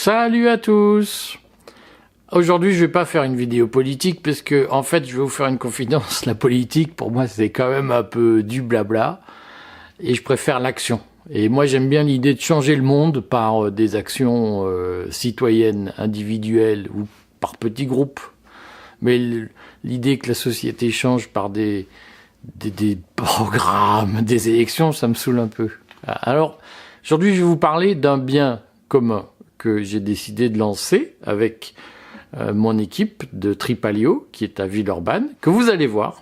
Salut à tous. Aujourd'hui, je vais pas faire une vidéo politique parce que, en fait, je vais vous faire une confidence. La politique, pour moi, c'est quand même un peu du blabla et je préfère l'action. Et moi, j'aime bien l'idée de changer le monde par des actions citoyennes, individuelles ou par petits groupes. Mais l'idée que la société change par des programmes, des élections, ça me saoule un peu. Alors, aujourd'hui, je vais vous parler d'un bien commun que j'ai décidé de lancer avec mon équipe de Tripalio, qui est à Villeurbanne, que vous allez voir,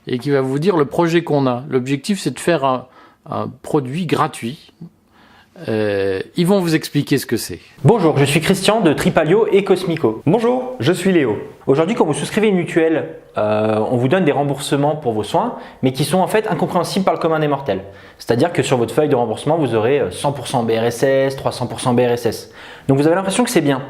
et qui va vous dire le projet qu'on a. L'objectif, c'est de faire un produit gratuit. Ils vont vous expliquer ce que c'est. Bonjour, je suis Christian de Tripalio et Cosmico. Bonjour, je suis Léo. Aujourd'hui, quand vous souscrivez une mutuelle, on vous donne des remboursements pour vos soins, mais qui sont en fait incompréhensibles par le commun des mortels. C'est-à-dire que sur votre feuille de remboursement, vous aurez 100% BRSS, 300% BRSS. Donc vous avez l'impression que c'est bien.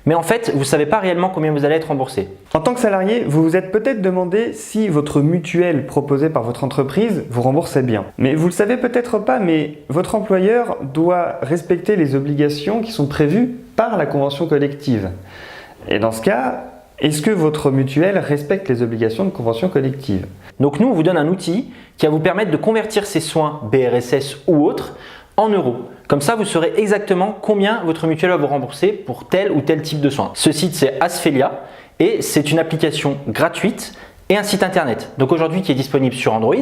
Mais en fait, vous ne savez pas réellement combien vous allez être remboursé. En tant que salarié, vous vous êtes peut-être demandé si votre mutuelle proposée par votre entreprise vous remboursait bien. Mais vous ne le savez peut-être pas, mais votre employeur doit respecter les obligations qui sont prévues par la convention collective. Et dans ce cas, est-ce que votre mutuelle respecte les obligations de convention collective? Donc nous, on vous donne un outil qui va vous permettre de convertir ces soins BRSS ou autres en euros. Comme ça, vous saurez exactement combien votre mutuelle va vous rembourser pour tel ou tel type de soins. Ce site, c'est Asphelia et c'est une application gratuite et un site internet. Donc aujourd'hui, qui est disponible sur Android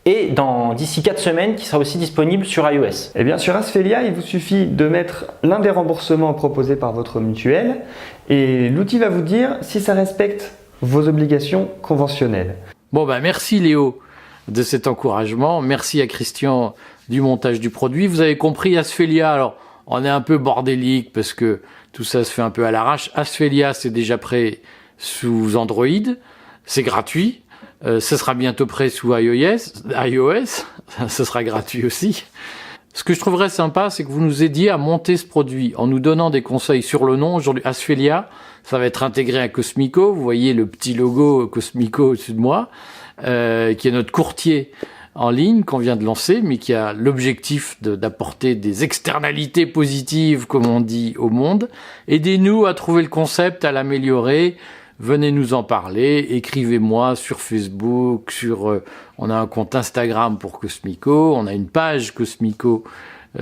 et d'ici 4 semaines, qui sera aussi disponible sur iOS. Eh bien, sur Asphelia, il vous suffit de mettre l'un des remboursements proposés par votre mutuelle et l'outil va vous dire si ça respecte vos obligations conventionnelles. Bon, merci Léo de cet encouragement. Merci à Christian du montage du produit. Vous avez compris, Asphelia, alors on est un peu bordélique parce que tout ça se fait un peu à l'arrache. Asphelia, c'est déjà prêt sous Android, c'est gratuit. Ce sera bientôt prêt sous iOS, ce sera gratuit aussi. Ce que je trouverais sympa, c'est que vous nous aidiez à monter ce produit en nous donnant des conseils sur le nom. Aujourd'hui, Asphelia, ça va être intégré à Cosmico. Vous voyez le petit logo Cosmico au-dessus de moi, qui est notre courtier en ligne qu'on vient de lancer, mais qui a l'objectif d'apporter des externalités positives, comme on dit, au monde. Aidez-nous à trouver le concept, à l'améliorer. Venez nous en parler, écrivez-moi sur Facebook, on a un compte Instagram pour Cosmico, on a une page Cosmico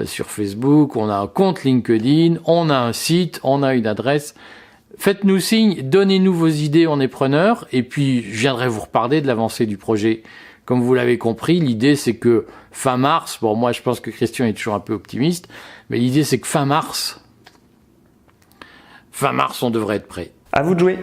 sur Facebook, on a un compte LinkedIn, on a un site, on a une adresse. Faites-nous signe, donnez-nous vos idées, on est preneurs, et puis je viendrai vous reparler de l'avancée du projet. Comme vous l'avez compris, l'idée c'est que fin mars, bon moi je pense que Christian est toujours un peu optimiste, mais l'idée c'est que fin mars on devrait être prêt. À vous de jouer.